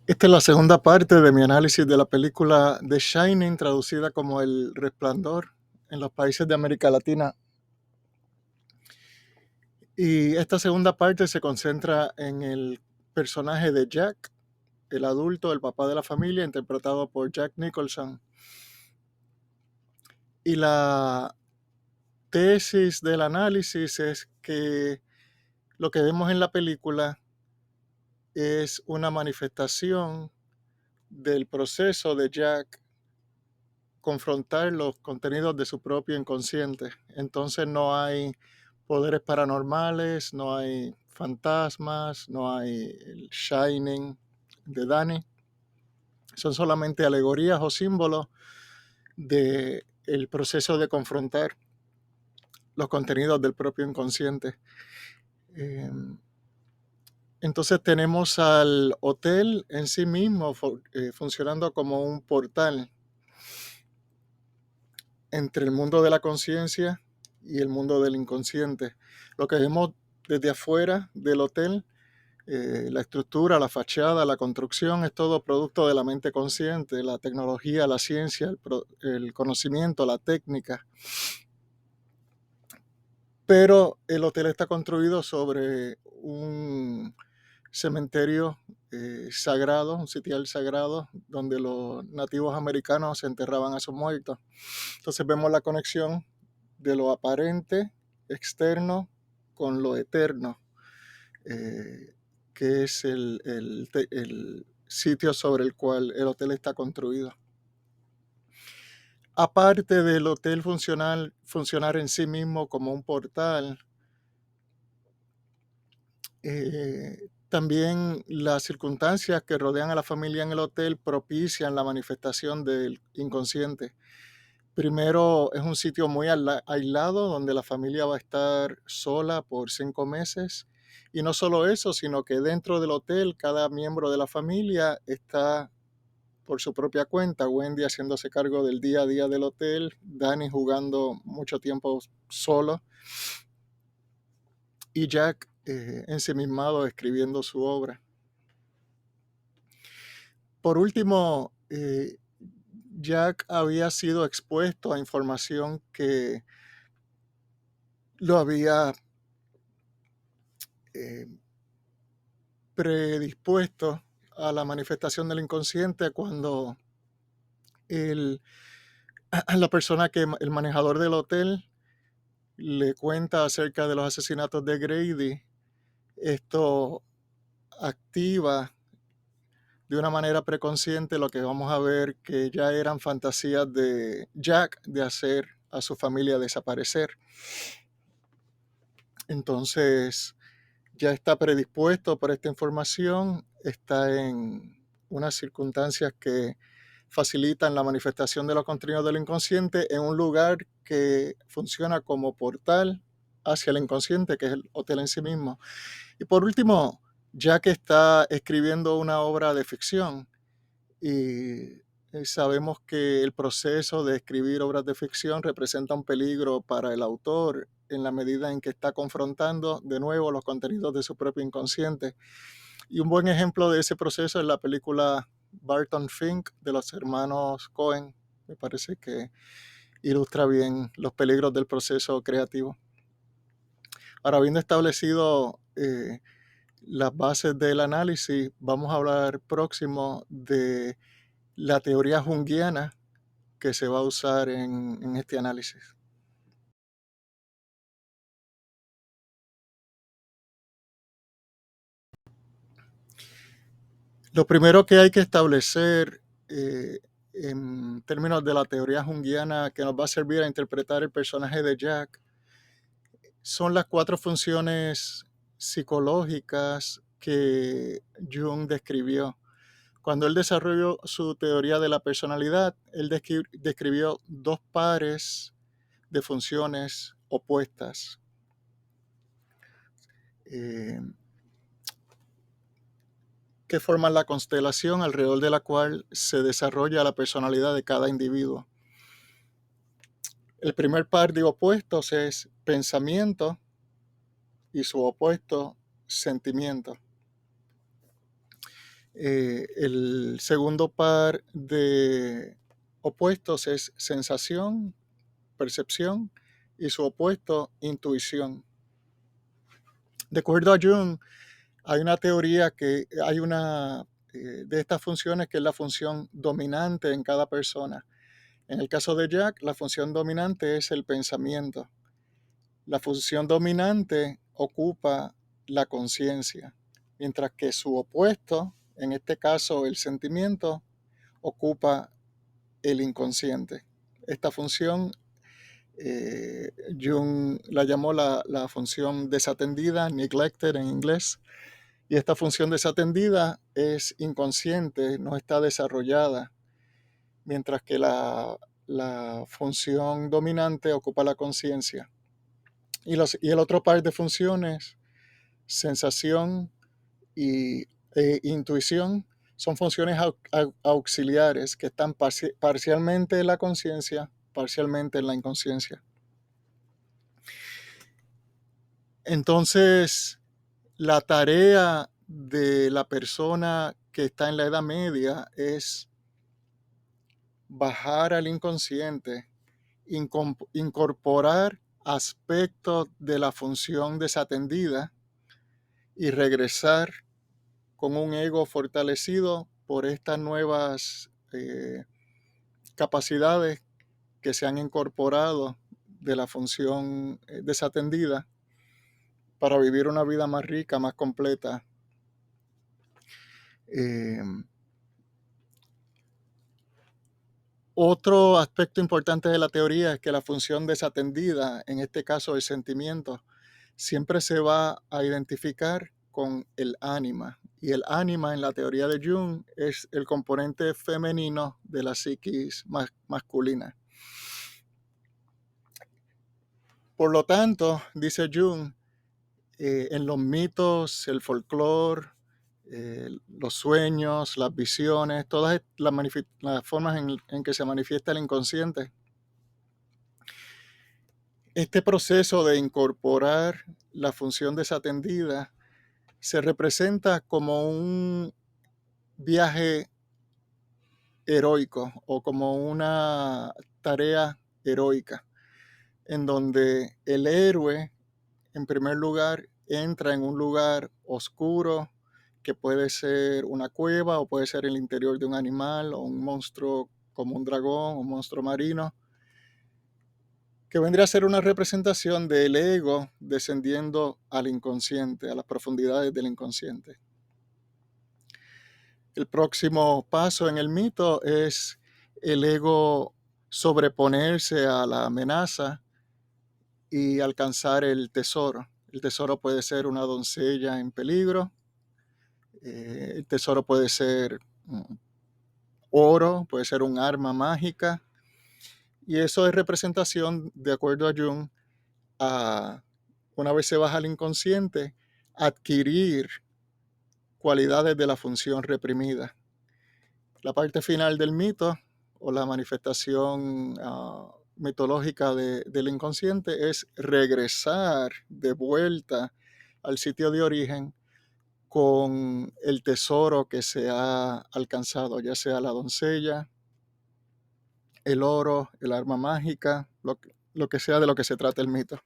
Esta es la segunda parte de mi análisis de la película The Shining, traducida como El Resplandor en los países de América Latina. Y esta segunda parte se concentra en el personaje de Jack, el adulto, el papá de la familia, interpretado por Jack Nicholson. Y la tesis del análisis es que lo que vemos en la película es una manifestación del proceso de Jack confrontar los contenidos de su propio inconsciente. Entonces no hay poderes paranormales, no hay fantasmas, no hay el Shining de Danny. Son solamente alegorías o símbolos de el proceso de confrontar los contenidos del propio inconsciente. Eh, entonces tenemos al hotel en sí mismo funcionando como un portal entre el mundo de la conciencia y el mundo del inconsciente. Lo que vemos desde afuera del hotel, la estructura, la fachada, la construcción, es todo producto de la mente consciente, la tecnología, la ciencia, el conocimiento, la técnica. Pero el hotel está construido sobre un cementerio sagrado, un sitial sagrado, donde los nativos americanos enterraban a sus muertos. Entonces vemos la conexión de lo aparente, externo, con lo eterno, que es el sitio sobre el cual el hotel está construido. Aparte del hotel funcionar en sí mismo como un portal, también las circunstancias que rodean a la familia en el hotel propician la manifestación del inconsciente. Primero, es un sitio muy aislado donde la familia va a estar sola por 5 meses. Y no solo eso, sino que dentro del hotel cada miembro de la familia está por su propia cuenta. Wendy haciéndose cargo del día a día del hotel, Danny jugando mucho tiempo solo y Jack ensimismado escribiendo su obra. Por último, Jack había sido expuesto a información que lo había eh, predispuesto a la manifestación del inconsciente cuando el, la persona el manejador del hotel le cuenta acerca de los asesinatos de Grady. Esto activa de una manera preconsciente lo que vamos a ver que ya eran fantasías de Jack de hacer a su familia desaparecer. Entonces ya está predispuesto por esta información, está en unas circunstancias que facilitan la manifestación de los contenidos del inconsciente en un lugar que funciona como portal hacia el inconsciente, que es el hotel en sí mismo. Y por último, ya que está escribiendo una obra de ficción y sabemos que el proceso de escribir obras de ficción representa un peligro para el autor en la medida en que está confrontando de nuevo los contenidos de su propio inconsciente. Y un buen ejemplo de ese proceso es la película Barton Fink de los hermanos Cohen. Me parece que ilustra bien los peligros del proceso creativo. Ahora, habiendo establecido las bases del análisis, vamos a hablar próximo de la teoría junguiana que se va a usar en este análisis. Lo primero que hay que establecer en términos de la teoría junguiana que nos va a servir a interpretar el personaje de Jack son las 4 funciones psicológicas que Jung describió. Cuando él desarrolló su teoría de la personalidad, él describió 2 pares de funciones opuestas. Eh, que forman la constelación alrededor de la cual se desarrolla la personalidad de cada individuo. El primer par de opuestos es pensamiento y su opuesto, sentimiento. El segundo par de opuestos es sensación, percepción, y su opuesto, intuición. De acuerdo a Jung, hay una teoría que hay una de estas funciones que es la función dominante en cada persona. En el caso de Jack, la función dominante es el pensamiento. La función dominante ocupa la conciencia, mientras que su opuesto, en este caso el sentimiento, ocupa el inconsciente. Esta función Jung la llamó la función desatendida, neglected en inglés, y esta función desatendida es inconsciente, no está desarrollada, mientras que la función dominante ocupa la conciencia. Y el otro par de funciones, sensación e intuición, son funciones auxiliares que están parcialmente en la conciencia, parcialmente en la inconsciencia. Entonces, la tarea de la persona que está en la Edad Media es bajar al inconsciente, incorporar aspectos de la función desatendida y regresar con un ego fortalecido por estas nuevas capacidades que se han incorporado de la función desatendida para vivir una vida más rica, más completa. Otro aspecto importante de la teoría es que la función desatendida, en este caso el sentimiento, siempre se va a identificar con el ánima. Y el ánima en la teoría de Jung es el componente femenino de la psiquis masculina. Por lo tanto, dice Jung, en los mitos, el folclore, los sueños, las visiones, todas las formas en que se manifiesta el inconsciente, este proceso de incorporar la función desatendida se representa como un viaje heroico o como una tarea heroica, en donde el héroe, en primer lugar, entra en un lugar oscuro, que puede ser una cueva o puede ser el interior de un animal o un monstruo como un dragón o un monstruo marino, que vendría a ser una representación del ego descendiendo al inconsciente, a las profundidades del inconsciente. El próximo paso en el mito es el ego sobreponerse a la amenaza y alcanzar el tesoro. El tesoro puede ser una doncella en peligro, el tesoro puede ser oro, puede ser un arma mágica, y eso es representación, de acuerdo a Jung, una vez se baja al inconsciente, adquirir cualidades de la función reprimida. La parte final del mito o la manifestación mitológica del inconsciente es regresar de vuelta al sitio de origen con el tesoro que se ha alcanzado, ya sea la doncella, el oro, el arma mágica, lo que sea de lo que se trata el mito.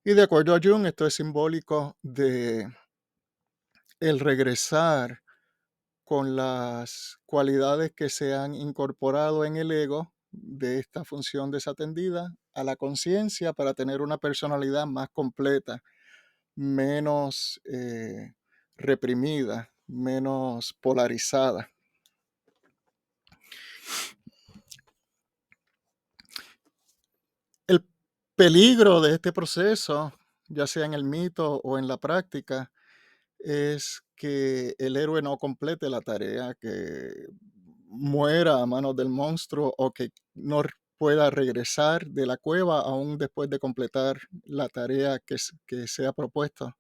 Y de acuerdo a Jung, esto es simbólico de el regresar con las cualidades que se han incorporado en el ego de esta función desatendida a la conciencia para tener una personalidad más completa, menos reprimida, menos polarizada. El peligro de este proceso, ya sea en el mito o en la práctica, es que el héroe no complete la tarea, que muera a manos del monstruo o que no pueda regresar de la cueva aún después de completar la tarea que se ha propuesto.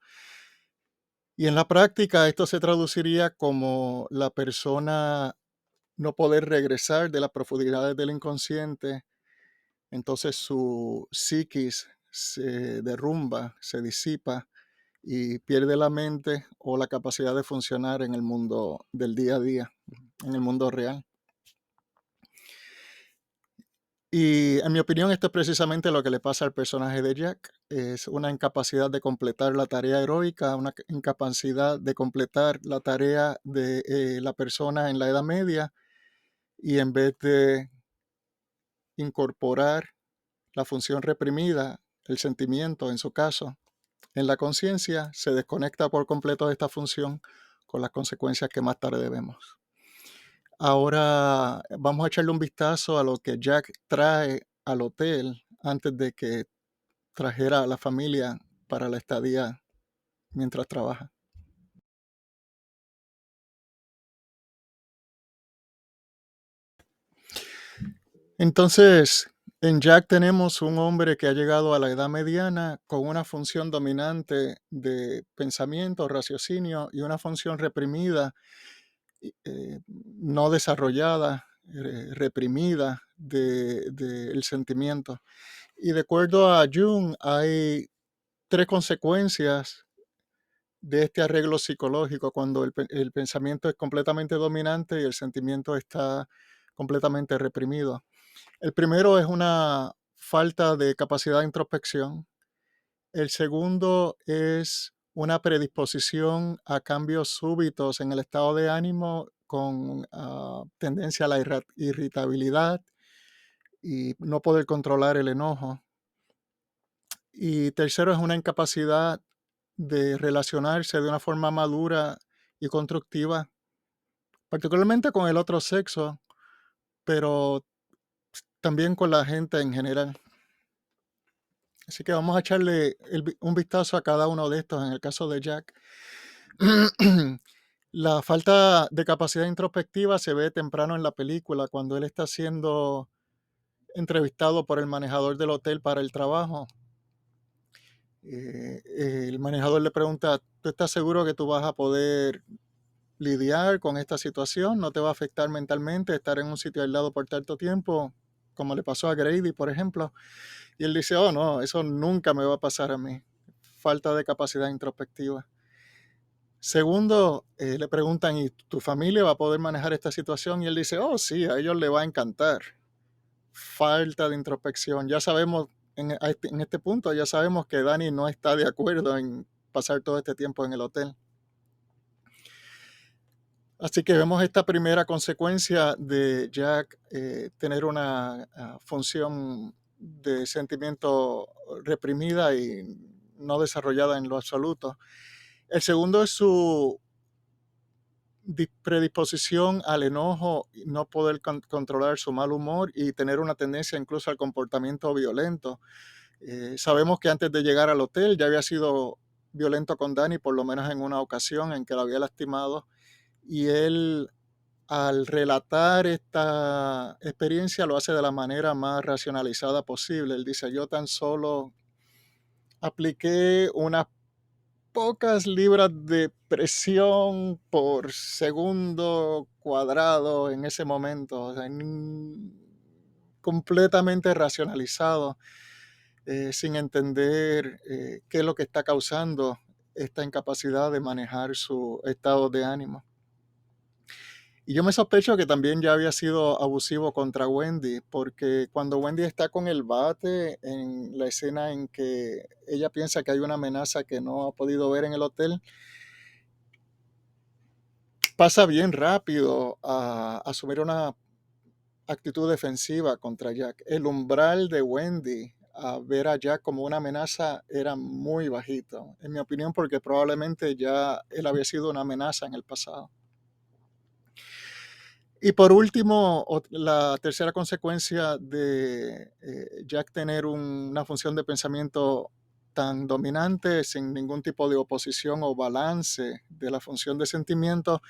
Y en la práctica esto se traduciría como la persona no poder regresar de las profundidades del inconsciente, entonces su psiquis se derrumba, se disipa y pierde la mente o la capacidad de funcionar en el mundo del día a día, en el mundo real. Y en mi opinión, esto es precisamente lo que le pasa al personaje de Jack. Es una incapacidad de completar la tarea heroica, una incapacidad de completar la tarea de la persona en la Edad Media, y en vez de incorporar la función reprimida, el sentimiento en su caso, en la conciencia, se desconecta por completo de esta función con las consecuencias que más tarde vemos. Ahora vamos a echarle un vistazo a lo que Jack trae al hotel antes de que trajera a la familia para la estadía mientras trabaja. Entonces, en Jack tenemos un hombre que ha llegado a la edad mediana con una función dominante de pensamiento, raciocinio, y una función reprimida, no desarrollada, reprimida del sentimiento. Y de acuerdo a Jung, hay tres consecuencias de este arreglo psicológico cuando el pensamiento es completamente dominante y el sentimiento está completamente reprimido. El primero es una falta de capacidad de introspección. El segundo es una predisposición a cambios súbitos en el estado de ánimo con tendencia a la irritabilidad y no poder controlar el enojo. Y tercero es una incapacidad de relacionarse de una forma madura y constructiva, particularmente con el otro sexo, pero también con la gente en general. Así que vamos a echarle un vistazo a cada uno de estos. En el caso de Jack, la falta de capacidad introspectiva se ve temprano en la película cuando él está siendo entrevistado por el manejador del hotel para el trabajo. El manejador le pregunta, ¿tú estás seguro que tú vas a poder lidiar con esta situación? ¿No te va a afectar mentalmente estar en un sitio aislado por tanto tiempo, como le pasó a Grady, por ejemplo? Y él dice, oh, no, eso nunca me va a pasar a mí. Falta de capacidad introspectiva. Segundo, le preguntan, ¿y tu familia va a poder manejar esta situación? Y él dice, oh, sí, a ellos les va a encantar. Falta de introspección. Ya sabemos, en este punto, ya sabemos que Dani no está de acuerdo en pasar todo este tiempo en el hotel. Así que vemos esta primera consecuencia de Jack tener una función de sentimiento reprimida y no desarrollada en lo absoluto. El segundo es su predisposición al enojo, no poder controlar su mal humor y tener una tendencia incluso al comportamiento violento. Sabemos que antes de llegar al hotel ya había sido violento con Dani, por lo menos en una ocasión en que lo había lastimado, y él, al relatar esta experiencia, lo hace de la manera más racionalizada posible. Él dice, yo tan solo apliqué unas pocas libras de presión por segundo cuadrado en ese momento, o sea, completamente racionalizado, sin entender qué es lo que está causando esta incapacidad de manejar su estado de ánimo. Y yo me sospecho que también ya había sido abusivo contra Wendy, porque cuando Wendy está con el bate en la escena en que ella piensa que hay una amenaza que no ha podido ver en el hotel, pasa bien rápido a asumir una actitud defensiva contra Jack. El umbral de Wendy a ver a Jack como una amenaza era muy bajito, en mi opinión, porque probablemente ya él había sido una amenaza en el pasado. Y por último, la tercera consecuencia de Jack tener una función de pensamiento tan dominante, sin ningún tipo de oposición o balance de la función de sentimiento,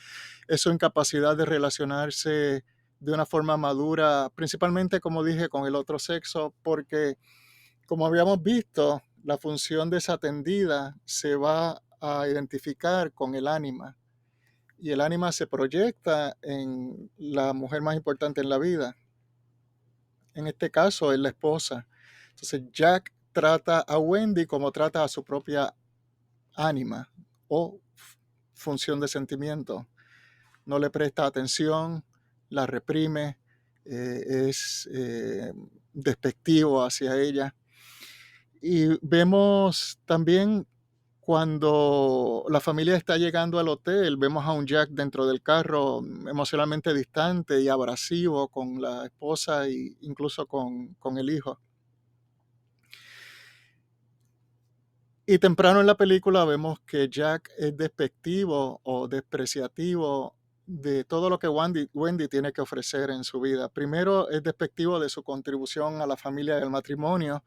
es su incapacidad de relacionarse de una forma madura, principalmente, como dije, con el otro sexo, porque, como habíamos visto, la función desatendida se va a identificar con el ánima y el ánima se proyecta en la mujer más importante en la vida. En este caso es la esposa. Entonces Jack trata a Wendy como trata a su propia ánima o función de sentimiento. No le presta atención, la reprime, es despectivo hacia ella. Y vemos también cuando la familia está llegando al hotel, vemos a un Jack dentro del carro emocionalmente distante y abrasivo con la esposa e incluso con el hijo. Y temprano en la película vemos que Jack es despectivo o despreciativo de todo lo que Wendy tiene que ofrecer en su vida. Primero es despectivo de su contribución a la familia y al matrimonio.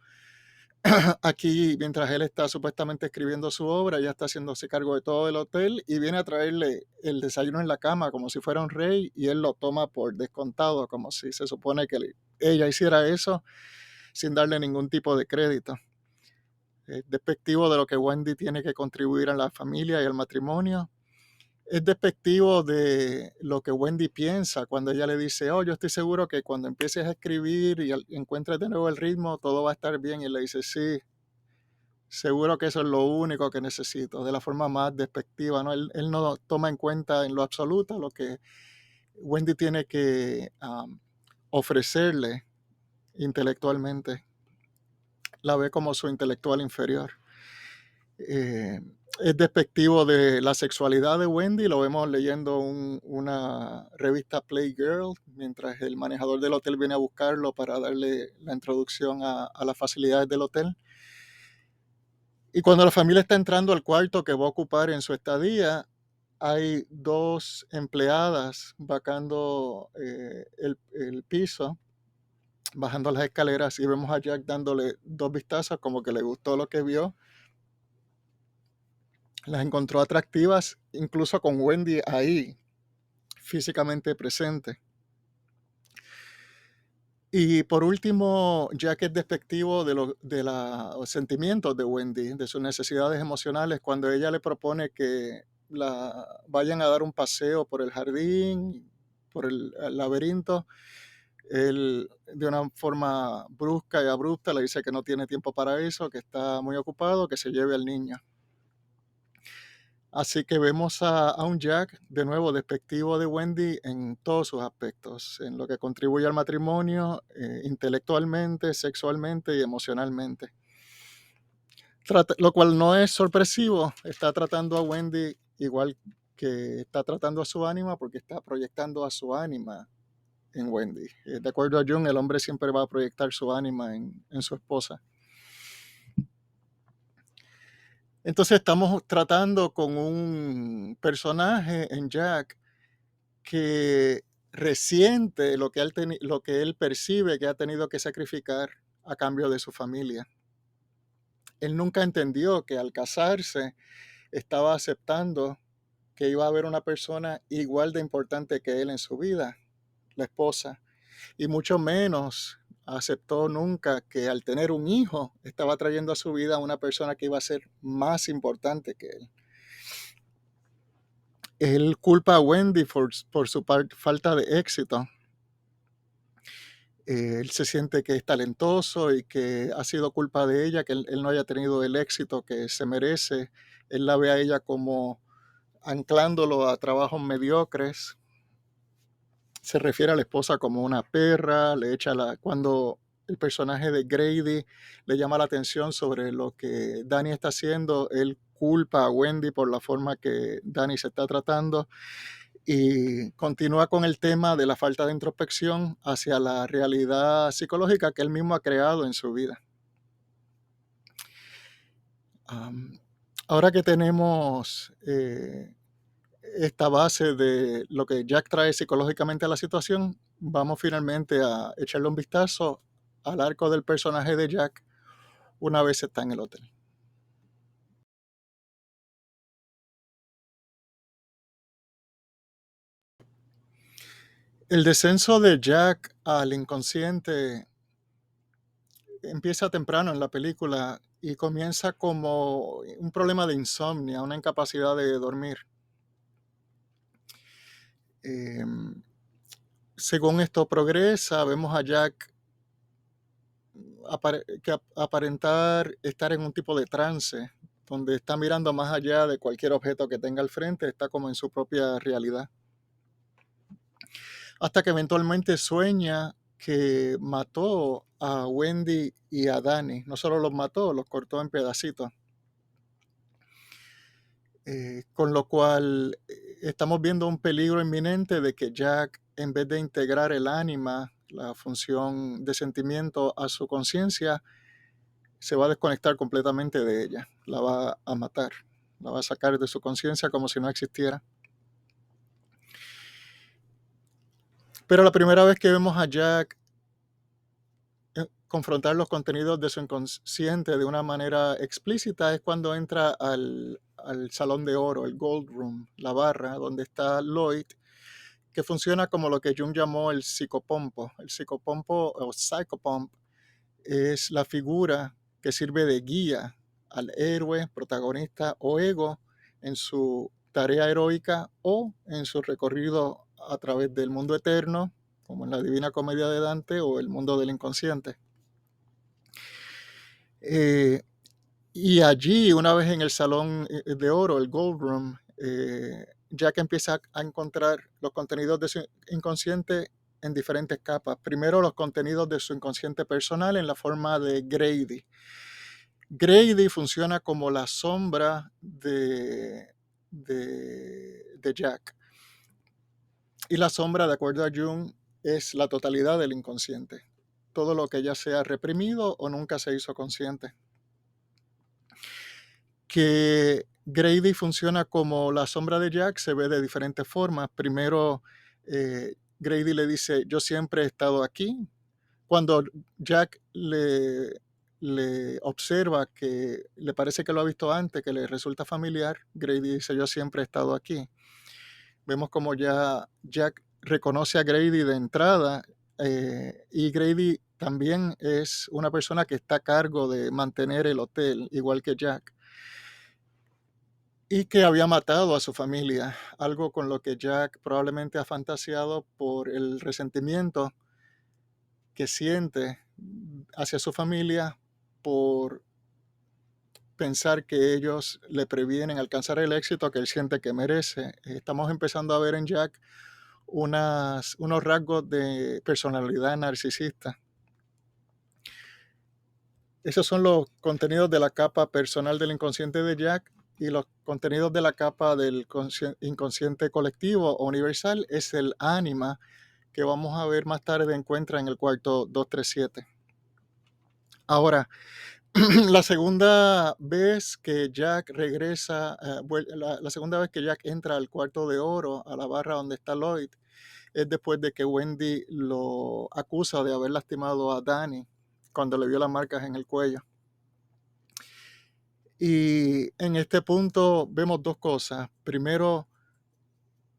Aquí, mientras él está supuestamente escribiendo su obra, ella está haciéndose cargo de todo el hotel y viene a traerle el desayuno en la cama como si fuera un rey y él lo toma por descontado, como si se supone que ella hiciera eso sin darle ningún tipo de crédito. Es despectivo de lo que Wendy tiene que contribuir a la familia y al matrimonio. Es despectivo de lo que Wendy piensa cuando ella le dice, oh, yo estoy seguro que cuando empieces a escribir y encuentres de nuevo el ritmo, todo va a estar bien. Y él le dice, sí, seguro que eso es lo único que necesito, de la forma más despectiva, ¿no? Él no toma en cuenta en lo absoluto lo que Wendy tiene que ofrecerle intelectualmente. La ve como su intelectual inferior. Eh, es despectivo de la sexualidad de Wendy, lo vemos leyendo una revista Playgirl, mientras el manejador del hotel viene a buscarlo para darle la introducción a las facilidades del hotel. Y cuando la familia está entrando al cuarto que va a ocupar en su estadía, hay dos empleadas vacando el piso, bajando las escaleras, y vemos a Jack dándole dos vistazos como que le gustó lo que vio. Las encontró atractivas, incluso con Wendy ahí, físicamente presente. Y por último, Jack es despectivo de los sentimientos de Wendy, de sus necesidades emocionales, cuando ella le propone que vayan a dar un paseo por el jardín, por el laberinto. Él, de una forma brusca y abrupta, le dice que no tiene tiempo para eso, que está muy ocupado, que se lleve al niño. Así que vemos a un Jack, de nuevo, despectivo de Wendy en todos sus aspectos, en lo que contribuye al matrimonio, intelectualmente, sexualmente y emocionalmente. Lo cual no es sorpresivo, está tratando a Wendy igual que está tratando a su ánima, porque está proyectando a su ánima en Wendy. De acuerdo a Jung, el hombre siempre va a proyectar su ánima en su esposa. Entonces estamos tratando con un personaje en Jack que resiente lo que él percibe que ha tenido que sacrificar a cambio de su familia. Él nunca entendió que al casarse estaba aceptando que iba a haber una persona igual de importante que él en su vida, la esposa, y mucho menos aceptó nunca que al tener un hijo estaba trayendo a su vida a una persona que iba a ser más importante que él. Él culpa a Wendy por su falta de éxito. Él se siente que es talentoso y que ha sido culpa de ella, que él no haya tenido el éxito que se merece. Él la ve a ella como anclándolo a trabajos mediocres. Se refiere a la esposa como una perra, cuando el personaje de Grady le llama la atención sobre lo que Danny está haciendo, él culpa a Wendy por la forma que Danny se está tratando y continúa con el tema de la falta de introspección hacia la realidad psicológica que él mismo ha creado en su vida. Ahora que tenemos esta base de lo que Jack trae psicológicamente a la situación, vamos finalmente a echarle un vistazo al arco del personaje de Jack una vez está en el hotel. El descenso de Jack al inconsciente empieza temprano en la película y comienza como un problema de insomnio, una incapacidad de dormir. Según esto progresa, vemos a Jack aparentar estar en un tipo de trance, donde está mirando más allá de cualquier objeto que tenga al frente, está como en su propia realidad. Hasta que eventualmente sueña que mató a Wendy y a Danny. No solo los mató, los cortó en pedacitos. Con lo cual estamos viendo un peligro inminente de que Jack, en vez de integrar el ánima, la función de sentimiento, a su conciencia, se va a desconectar completamente de ella. La va a matar. La va a sacar de su conciencia como si no existiera. Pero la primera vez que vemos a Jack confrontar los contenidos de su inconsciente de una manera explícita es cuando entra al salón de oro, el Gold Room, la barra donde está Lloyd, que funciona como lo que Jung llamó el psicopompo. El psicopompo o psychopomp es la figura que sirve de guía al héroe, protagonista o ego en su tarea heroica o en su recorrido a través del mundo eterno, como en la Divina Comedia de Dante, o el mundo del inconsciente. Y allí, una vez en el salón de oro, el Gold Room, Jack empieza a encontrar los contenidos de su inconsciente en diferentes capas. Primero, los contenidos de su inconsciente personal en la forma de Grady. Grady funciona como la sombra de Jack. Y la sombra, de acuerdo a Jung, es la totalidad del inconsciente. Todo lo que ya sea reprimido o nunca se hizo consciente. Que Grady funciona como la sombra de Jack se ve de diferentes formas. Primero, Grady le dice, yo siempre he estado aquí. Cuando Jack le observa que le parece que lo ha visto antes, que le resulta familiar, Grady dice, yo siempre he estado aquí. Vemos como ya Jack reconoce a Grady de entrada, y Grady también es una persona que está a cargo de mantener el hotel, igual que Jack, y que había matado a su familia, algo con lo que Jack probablemente ha fantaseado por el resentimiento que siente hacia su familia por pensar que ellos le previenen alcanzar el éxito que él siente que merece. Estamos empezando a ver en Jack unos rasgos de personalidad narcisista. Esos son los contenidos de la capa personal del inconsciente de Jack, y los contenidos de la capa del inconsciente colectivo o universal es el ánima, que vamos a ver más tarde encuentra en el cuarto 237. Ahora, la segunda vez que Jack regresa, la segunda vez que Jack entra al cuarto de oro, a la barra donde está Lloyd, es después de que Wendy lo acusa de haber lastimado a Danny cuando le vio las marcas en el cuello. Y en este punto vemos dos cosas. Primero,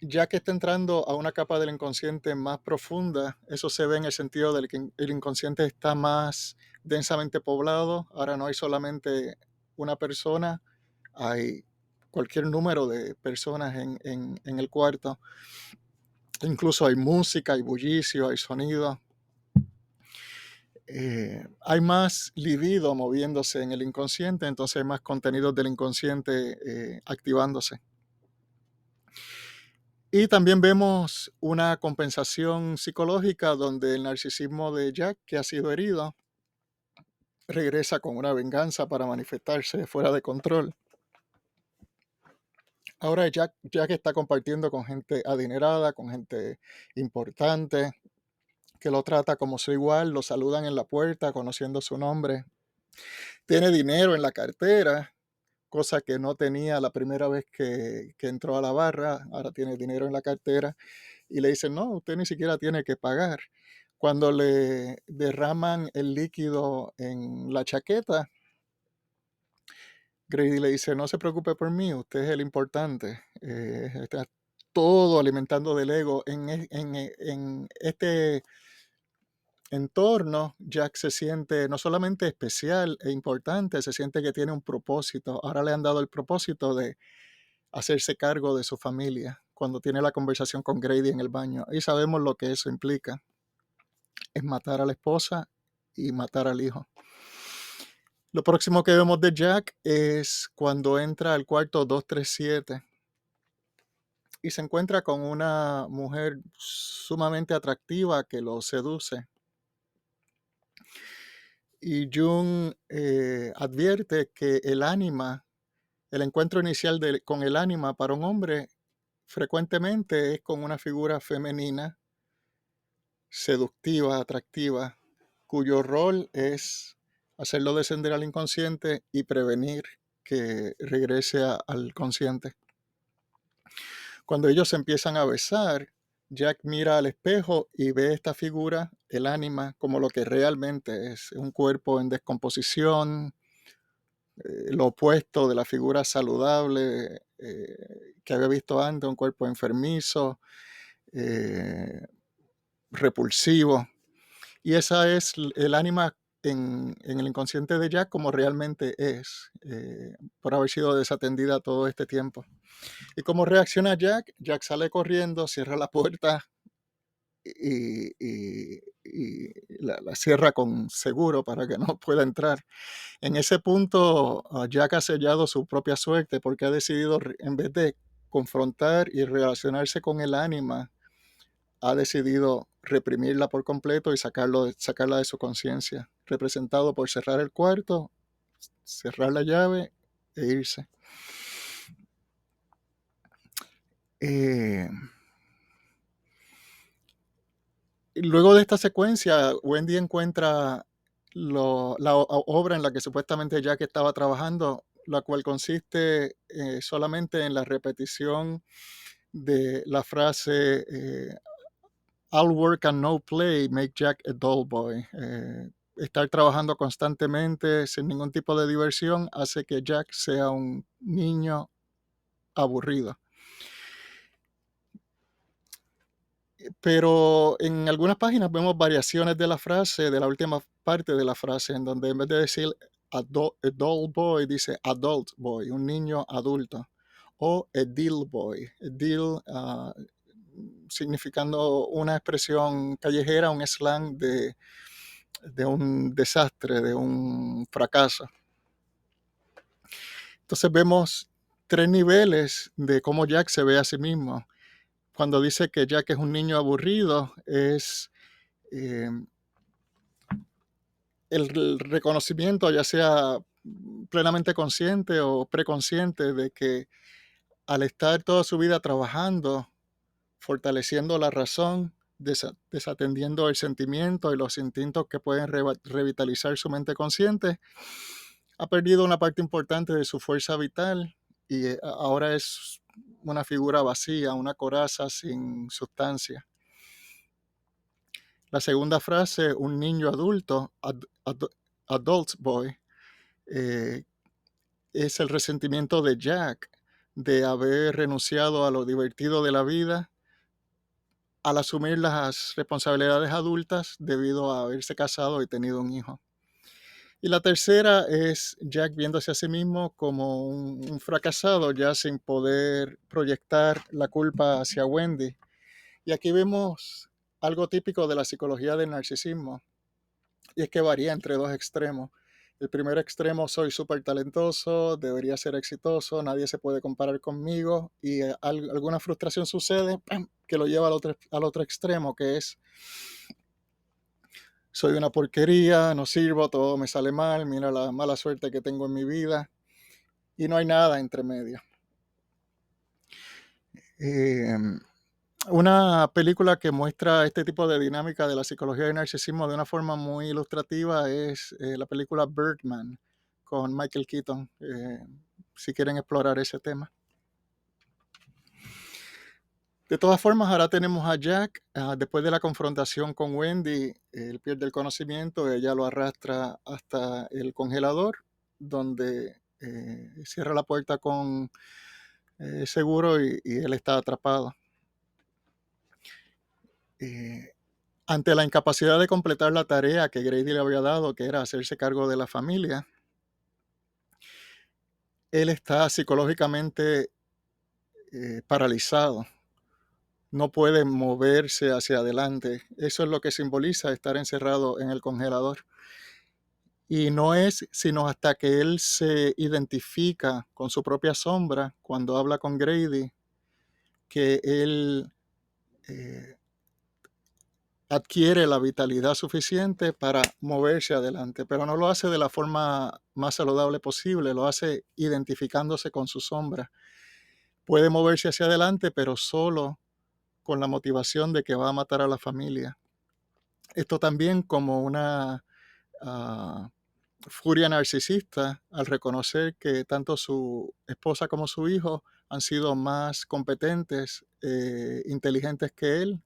Jack está entrando a una capa del inconsciente más profunda. Eso se ve en el sentido de que el inconsciente está más densamente poblado. Ahora no hay solamente una persona, hay cualquier número de personas en el cuarto. Incluso hay música, hay bullicio, hay sonido. Hay más libido moviéndose en el inconsciente, entonces hay más contenidos del inconsciente activándose. Y también vemos una compensación psicológica donde el narcisismo de Jack, que ha sido herido, regresa con una venganza para manifestarse fuera de control. Ahora Jack está compartiendo con gente adinerada, con gente importante, que lo trata como su igual, lo saludan en la puerta conociendo su nombre. Tiene dinero en la cartera, cosa que no tenía la primera vez que entró a la barra. Ahora tiene dinero en la cartera y le dicen, no, usted ni siquiera tiene que pagar. Cuando le derraman el líquido en la chaqueta, Grady le dice, no se preocupe por mí, usted es el importante. Está todo alimentando del ego. En este entorno, Jack se siente no solamente especial e importante, se siente que tiene un propósito. Ahora le han dado el propósito de hacerse cargo de su familia cuando tiene la conversación con Grady en el baño. Y sabemos lo que eso implica. Es matar a la esposa y matar al hijo. Lo próximo que vemos de Jack es cuando entra al cuarto 237 y se encuentra con una mujer sumamente atractiva que lo seduce. Y Jung advierte que el encuentro inicial con el ánima para un hombre frecuentemente es con una figura femenina, seductiva, atractiva, cuyo rol es hacerlo descender al inconsciente y prevenir que regrese al consciente. Cuando ellos se empiezan a besar, Jack mira al espejo y ve esta figura, el ánima, como lo que realmente es, un cuerpo en descomposición, lo opuesto de la figura saludable que había visto antes, un cuerpo enfermizo, eh, repulsivo. Y esa es el ánima en el inconsciente de Jack como realmente es, por haber sido desatendida todo este tiempo. ¿Y cómo reacciona Jack? Jack sale corriendo, cierra la puerta y la cierra con seguro para que no pueda entrar. En ese punto, Jack ha sellado su propia suerte porque ha decidido, en vez de confrontar y relacionarse con el ánima, ha decidido reprimirla por completo y sacarla de su conciencia, representado por cerrar el cuarto, cerrar la llave e irse. Luego de esta secuencia, Wendy encuentra la obra en la que supuestamente Jack estaba trabajando, la cual consiste solamente en la repetición de la frase All work and no play make Jack a dull boy. Estar trabajando constantemente sin ningún tipo de diversión hace que Jack sea un niño aburrido. Pero en algunas páginas vemos variaciones de la frase, de la última parte de la frase, en donde en vez de decir adult boy, dice adult boy, un niño adulto. O a deal boy, a deal significando una expresión callejera, un slang de un desastre, de un fracaso. Entonces vemos tres niveles de cómo Jack se ve a sí mismo. Cuando dice que Jack es un niño aburrido, es el reconocimiento, ya sea plenamente consciente o preconsciente, de que al estar toda su vida trabajando, fortaleciendo la razón, desatendiendo el sentimiento y los instintos que pueden revitalizar su mente consciente, ha perdido una parte importante de su fuerza vital y ahora es una figura vacía, una coraza sin sustancia. La segunda frase, un niño adulto, adult boy, eh, es el resentimiento de Jack de haber renunciado a lo divertido de la vida al asumir las responsabilidades adultas debido a haberse casado y tenido un hijo. Y la tercera es Jack viéndose a sí mismo como un fracasado, ya sin poder proyectar la culpa hacia Wendy. Y aquí vemos algo típico de la psicología del narcisismo, y es que varía entre dos extremos. El primer extremo, soy súper talentoso, debería ser exitoso, nadie se puede comparar conmigo, y alguna frustración sucede, ¡pam!, que lo lleva al otro extremo, que es, soy una porquería, no sirvo, todo me sale mal, mira la mala suerte que tengo en mi vida, y no hay nada entre medio. Eh, una película que muestra este tipo de dinámica de la psicología del narcisismo de una forma muy ilustrativa es la película Birdman con Michael Keaton, si quieren explorar ese tema. De todas formas, ahora tenemos a Jack, después de la confrontación con Wendy, él pierde el conocimiento, ella lo arrastra hasta el congelador, donde cierra la puerta con seguro y él está atrapado. Ante la incapacidad de completar la tarea que Grady le había dado, que era hacerse cargo de la familia, él está psicológicamente paralizado, no puede moverse hacia adelante. Eso es lo que simboliza estar encerrado en el congelador. Y no es sino hasta que él se identifica con su propia sombra cuando habla con Grady que él adquiere la vitalidad suficiente para moverse adelante, pero no lo hace de la forma más saludable posible, lo hace identificándose con su sombra. Puede moverse hacia adelante, pero solo con la motivación de que va a matar a la familia. Esto también como una furia narcisista al reconocer que tanto su esposa como su hijo han sido más competentes, inteligentes que él,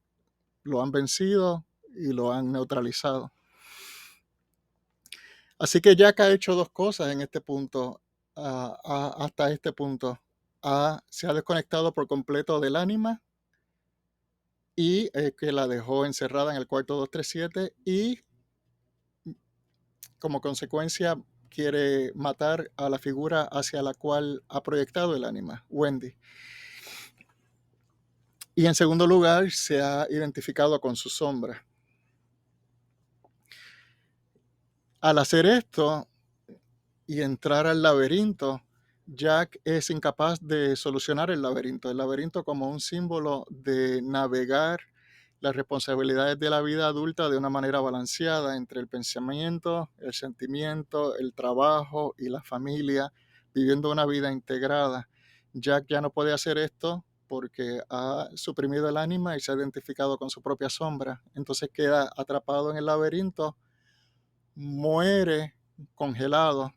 lo han vencido y lo han neutralizado. Así que Jack ha hecho dos cosas en este punto, hasta este punto. Se ha desconectado por completo del ánima y que la dejó encerrada en el cuarto 237 y como consecuencia quiere matar a la figura hacia la cual ha proyectado el ánima, Wendy. Y en segundo lugar, se ha identificado con su sombra. Al hacer esto y entrar al laberinto, Jack es incapaz de solucionar el laberinto como un símbolo de navegar las responsabilidades de la vida adulta de una manera balanceada entre el pensamiento, el sentimiento, el trabajo y la familia, viviendo una vida integrada. Jack ya no puede hacer esto porque ha suprimido el ánima y se ha identificado con su propia sombra. Entonces queda atrapado en el laberinto, muere congelado,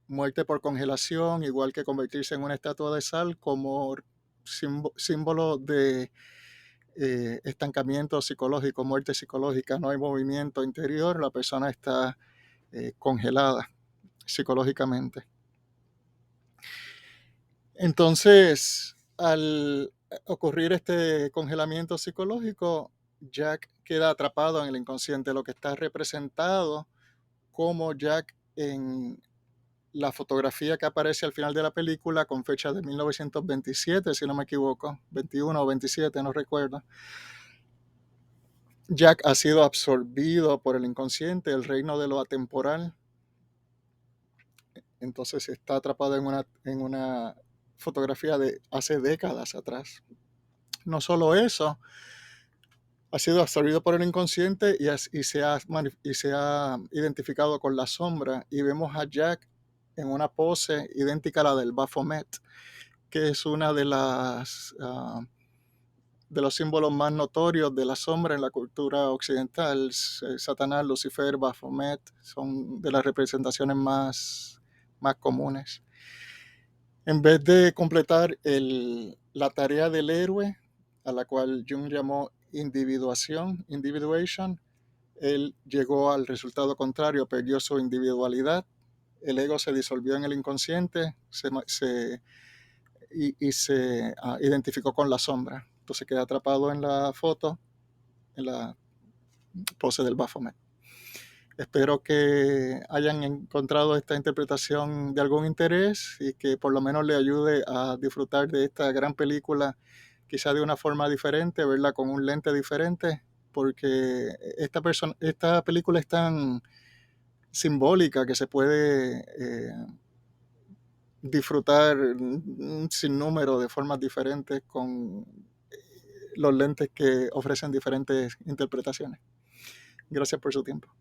muerte por congelación, igual que convertirse en una estatua de sal, como símbolo de estancamiento psicológico, muerte psicológica. No hay movimiento interior, la persona está congelada psicológicamente. Entonces, al ocurrir este congelamiento psicológico, Jack queda atrapado en el inconsciente, lo que está representado como Jack en la fotografía que aparece al final de la película con fecha de 1927, si no me equivoco, 21 o 27, no recuerdo. Jack ha sido absorbido por el inconsciente, el reino de lo atemporal. Entonces está atrapado en una fotografía de hace décadas atrás. No solo eso, ha sido absorbido por el inconsciente y se ha identificado con la sombra. Y vemos a Jack en una pose idéntica a la del Baphomet, que es una de los símbolos más notorios de la sombra en la cultura occidental. Satanás, Lucifer, Baphomet son de las representaciones más comunes. En vez de completar la tarea del héroe, a la cual Jung llamó individuation, él llegó al resultado contrario, perdió su individualidad, el ego se disolvió en el inconsciente y se identificó con la sombra. Entonces queda atrapado en la foto, en la pose del Baphomet. Espero que hayan encontrado esta interpretación de algún interés y que por lo menos le ayude a disfrutar de esta gran película, quizá de una forma diferente, verla con un lente diferente, porque esta película es tan simbólica que se puede disfrutar un sinnúmero de formas diferentes con los lentes que ofrecen diferentes interpretaciones. Gracias por su tiempo.